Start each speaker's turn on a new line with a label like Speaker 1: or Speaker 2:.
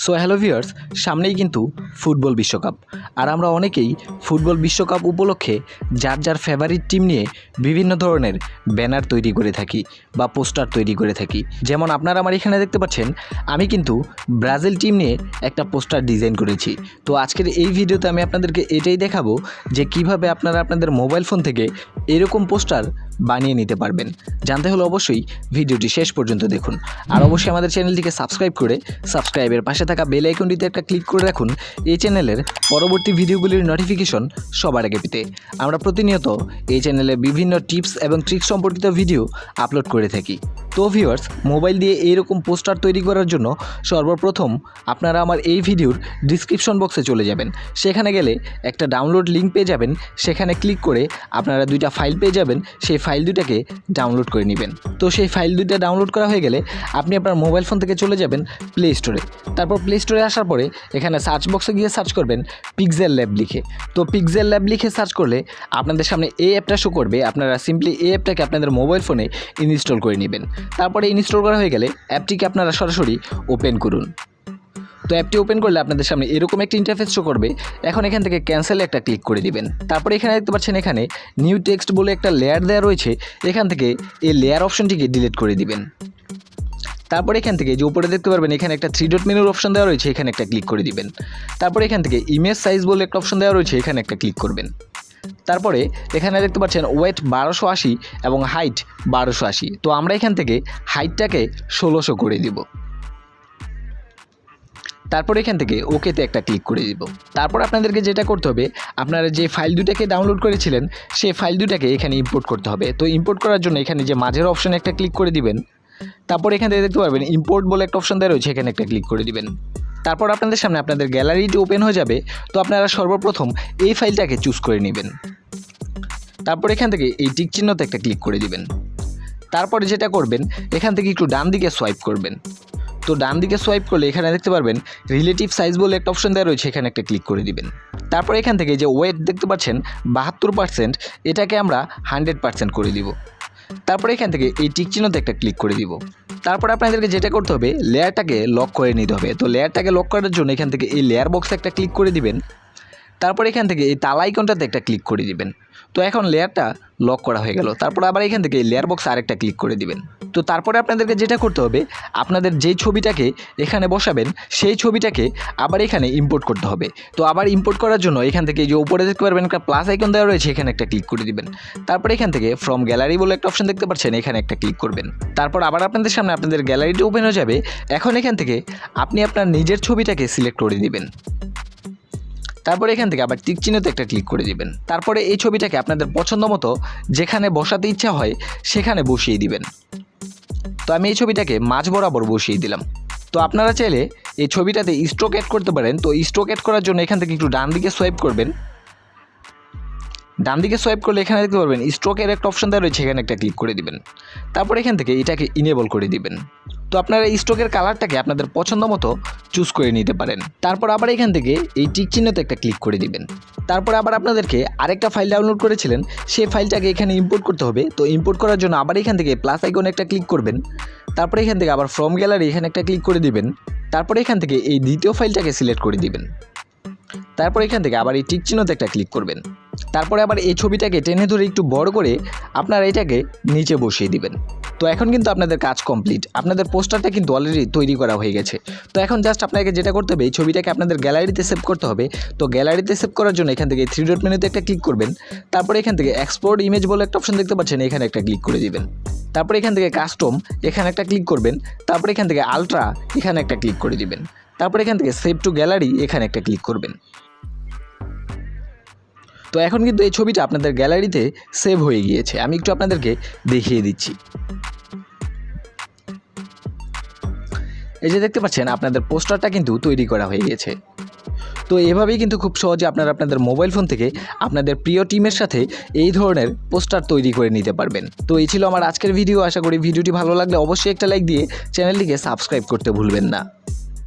Speaker 1: So hello viewers, সামনেই কিন্তু football বিশ্বকাপ। আর আমরা অনেকেই ফুটবল বিশ্বকাপ উপলক্ষে যার যার ফেভারিট টিম নিয়ে বিভিন্ন ধরনের ব্যানার তৈরি করে থাকি বা পোস্টার তৈরি করে থাকি। যেমন আপনারা আমার এখানে দেখতে পাচ্ছেন, আমি কিন্তু ব্রাজিল টিম নিয়ে একটা পোস্টার ডিজাইন করেছি। তো আজকের এই ভিডিওতে আমি আপনাদেরকে এটাই দেখাবো যে কিভাবে আপনারা আপনাদের মোবাইল ফোন থেকে এরকম পোস্টার বানিয়ে নিতে পারবেন। জানতে হলে অবশ্যই ভিডিওটি শেষ পর্যন্ত দেখুন। আর অবশ্যই আমাদের চ্যানেলটিকে সাবস্ক্রাইব করে সাবস্ক্রাইবের পাশে থাকা বেল আইকনটিতে একটা ক্লিক করে রাখুন এই চ্যানেলের পরবর্তী ভিডিওগুলির নোটিফিকেশন সবার আগে পেতে। আমরা প্রতিনিয়ত এই চ্যানেলে বিভিন্ন টিপস এবং ট্রিক্স সম্পর্কিত ভিডিও আপলোড করে থাকি। তো ভিউয়ার্স, মোবাইল দিয়ে এইরকম পোস্টার তৈরি করার জন্য সর্বপ্রথম আপনারা আমার এই ভিডিওর ডিসক্রিপশন বক্সে চলে যাবেন। সেখানে গেলে একটা ডাউনলোড লিঙ্ক পেয়ে যাবেন। সেখানে ক্লিক করে আপনারা দুইটা ফাইল পেয়ে যাবেন। সেই ফাইল দুইটাকে ডাউনলোড করে নেবেন। তো সেই ফাইল দুইটা ডাউনলোড করা হয়ে গেলে আপনি আপনার মোবাইল ফোন থেকে চলে যাবেন প্লে স্টোরে। তারপর প্লে স্টোরে আসার পরে এখানে সার্চ বক্সে গিয়ে সার্চ করবেন পিক্সেল লিখে। তো পিক্সেল লিখে সার্চ করলে আপনাদের সামনে এই অ্যাপটা শো করবে। আপনারা সিম্পলি এই অ্যাপটাকে আপনাদের মোবাইল ফোনে ইনস্টল করে নেবেন। তারপরে ইনস্টল করা হয়ে গেলে অ্যাপটিকে আপনারা সরাসরি ওপেন করুন। তো অ্যাপটি ওপেন করলে আপনাদের সামনে এরকম একটা ইন্টারফেস শো করবে। এখন এখান থেকে ক্যান্সেলে একটা ক্লিক করে দিবেন। তারপরে এখানে দেখতে পাচ্ছেন এখানে নিউ টেক্সট বলে একটা লেয়ার দেওয়া রয়েছে। এখান থেকে এই লেয়ার অপশনটিকে ডিলিট করে দিবেন। তারপরে এখান থেকে যে উপরে দেখতে পারবেন এখানে একটা 3 ডট মেনুর অপশন দেওয়া রয়েছে, এখানে একটা ক্লিক করে দিবেন। তারপরে এখান থেকে ইমেজ সাইজ বলে একটা অপশন দেওয়া রয়েছে, এখানে একটা ক্লিক করবেন। তারপরে এখানে দেখতে পাচ্ছেন ওয়েট 1280 এবং হাইট 1280। তো আমরা এখান থেকে হাইটটাকে 1600 করে দিব। তারপর এখান থেকে ওকেতে একটা ক্লিক করে দিব। তারপর আপনাদেরকে যেটা করতে হবে, আপনারা যে ফাইল দুটাকে ডাউনলোড করেছিলেন সেই ফাইল দুটাকে এখানে ইম্পোর্ট করতে হবে। তো ইম্পোর্ট করার জন্য এখানে যে মাঝের অপশনে একটা ক্লিক করে দিবেন। তারপর এখান থেকে দেখতে পারবেন ইম্পোর্ট বলে একটা অপশন দেওয়া রয়েছে, এখানে একটা ক্লিক করে দিবেন। তারপর আপনাদের সামনে আপনাদের গ্যালারিটি ওপেন হয়ে যাবে। তো আপনারা সর্বপ্রথম এই ফাইলটাকে চুজ করে নেবেন। তারপর এখান থেকে এই টিক চিহ্নতে একটা ক্লিক করে দিবেন। তারপরে যেটা করবেন, এখান থেকে একটু ডান দিকে সোয়াইপ করবেন। তো ডান দিকে সোয়াইপ করলে এখানে দেখতে পারবেন রিলেটিভ সাইজ বলে একটা অপশন দেওয়া রয়েছে, এখানে একটা ক্লিক করে দিবেন। তারপর এখান থেকে যে ওয়েট দেখতে পাচ্ছেন 72%, এটাকে আমরা 100% করে দিব। তারপরে এখান থেকে এই টিক চিহ্নতে একটা ক্লিক করে দিব। তারপর আপনাদেরকে যেটা করতে হবে, লেয়ারটাকে লক করে নিতে হবে। তো লেয়ারটাকে লক করার জন্য এখান থেকে এই লেয়ার বক্সে একটা ক্লিক করে দিবেন। তারপর এখান থেকে এই তালা আইকনটাতে একটা ক্লিক করে দিবেন। তো এখন লেয়ারটা লক করা হয়ে গেল। তারপর আবার এখান থেকে এই লেয়ার বক্সে আরেকটা ক্লিক করে দিবেন। তো তারপরে আপনাদেরকে যেটা করতে হবে, আপনাদের যেই ছবিটাকে এখানে বসাবেন সেই ছবিটাকে আবার এখানে ইম্পোর্ট করতে হবে। তো আবার ইম্পোর্ট করার জন্য এখান থেকে যে উপরে দেখতে পারবেন একটা প্লাস আইকন দেওয়া রয়েছে, এখানে একটা ক্লিক করে দিবেন। তারপর এখান থেকে ফ্রম গ্যালারি বলে একটা অপশন দেখতে পাচ্ছেন, এখানে একটা ক্লিক করবেন। তারপর আবার আপনাদের সামনে আপনাদের গ্যালারিটি ওপেন হয়ে যাবে। এখন এখান থেকে আপনি আপনার নিজের ছবিটাকে সিলেক্ট করে দিবেন। তারপরে এখান থেকে আবার টিক চিহ্নতে একটা ক্লিক করে দিবেন। তারপরে এই ছবিটাকে আপনাদের পছন্দ মতো যেখানে বসাতে ইচ্ছা হয় সেখানে বসিয়ে দিবেন। তো আমি এই ছবিটাকে মাঝ বরাবর বসিয়ে দিলাম। তো আপনারা চাইলে এই ছবিটাতে স্ট্রোক অ্যাড করতে পারেন। তো স্ট্রোক অ্যাড করার জন্য এখান থেকে একটু ডান দিকে সোয়াইপ করবেন। ডান দিকে সোয়াইপ করলে এখানে দেখতে পারবেন স্ট্রোকের একটা অপশন দেওয়া রয়েছে, এখানে একটা ক্লিক করে দিবেন। তারপর এখান থেকে এটাকে ইনেবল করে দিবেন। তো আপনারা এই স্ট্রোকের কালারটাকে আপনাদের পছন্দ মতো চুজ করে নিতে পারেন। তারপর আবার এখান থেকে এই টিক চিহ্নতে একটা ক্লিক করে দিবেন। তারপর আবার আপনাদেরকে আরেকটা ফাইল ডাউনলোড করেছিলেন, সেই ফাইলটাকে এখানে ইম্পোর্ট করতে হবে। তো ইম্পোর্ট করার জন্য আবার এখান থেকে প্লাস আইকনে একটা ক্লিক করবেন। তারপরে এখান থেকে আবার ফ্রম গ্যালারি এখানে একটা ক্লিক করে দিবেন। তারপরে এখান থেকে এই দ্বিতীয় ফাইলটাকে সিলেক্ট করে দিবেন। তারপর এখান থেকে আবার এই টিক চিহ্নতে একটা ক্লিক করবেন। তারপরে আবার এই ছবিটাকে টেনে ধরে একটু বড় করে আপনারা এটাকে নিচে বসিয়ে দিবেন। তো এখন কিন্তু আপনাদের কাজ কমপ্লিট। আপনাদের পোস্টারটা কিন্তু অলরেডি তৈরি করা হয়ে গেছে। তো এখন জাস্ট আপনাকে যেটা করতে হবে, এই ছবিটাকে আপনাদের গ্যালারিতে সেভ করতে হবে। তো গ্যালারিতে সেভ করার জন্য এখান থেকে 3 ডট মেনুতে একটা ক্লিক করবেন। তারপরে এখান থেকে এক্সপোর্ট ইমেজ বলে একটা অপশন দেখতে পাচ্ছেন, এখানে একটা ক্লিক করে দিবেন। তারপরে এখান থেকে কাস্টম এখানে একটা ক্লিক করবেন। তারপরে এখান থেকে আলট্রা এখানে একটা ক্লিক করে দিবেন। তারপরে এখান থেকে সেভ টু গ্যালারি এখানে একটা ক্লিক করবেন। তো এখন কিন্তু এই ছবিটা আপনাদের গ্যালারিতে সেভ হয়ে গিয়েছে। আমি একটু আপনাদেরকে দেখিয়ে দিচ্ছি। এই যে দেখতে পাচ্ছেন আপনাদের পোস্টারটা কিন্তু তৈরি করা হয়ে গেছে। তো এভাবেই কিন্তু খুব সহজে আপনারা আপনাদের মোবাইল ফোন থেকে আপনাদের প্রিয় টিমের সাথে এই ধরনের পোস্টার তৈরি করে নিতে পারবেন। তো এই ছিল আমার আজকের ভিডিও। আশা করি ভিডিওটি ভালো লাগলে অবশ্যই একটা লাইক দিয়ে চ্যানেলটিকে সাবস্ক্রাইব করতে ভুলবেন না।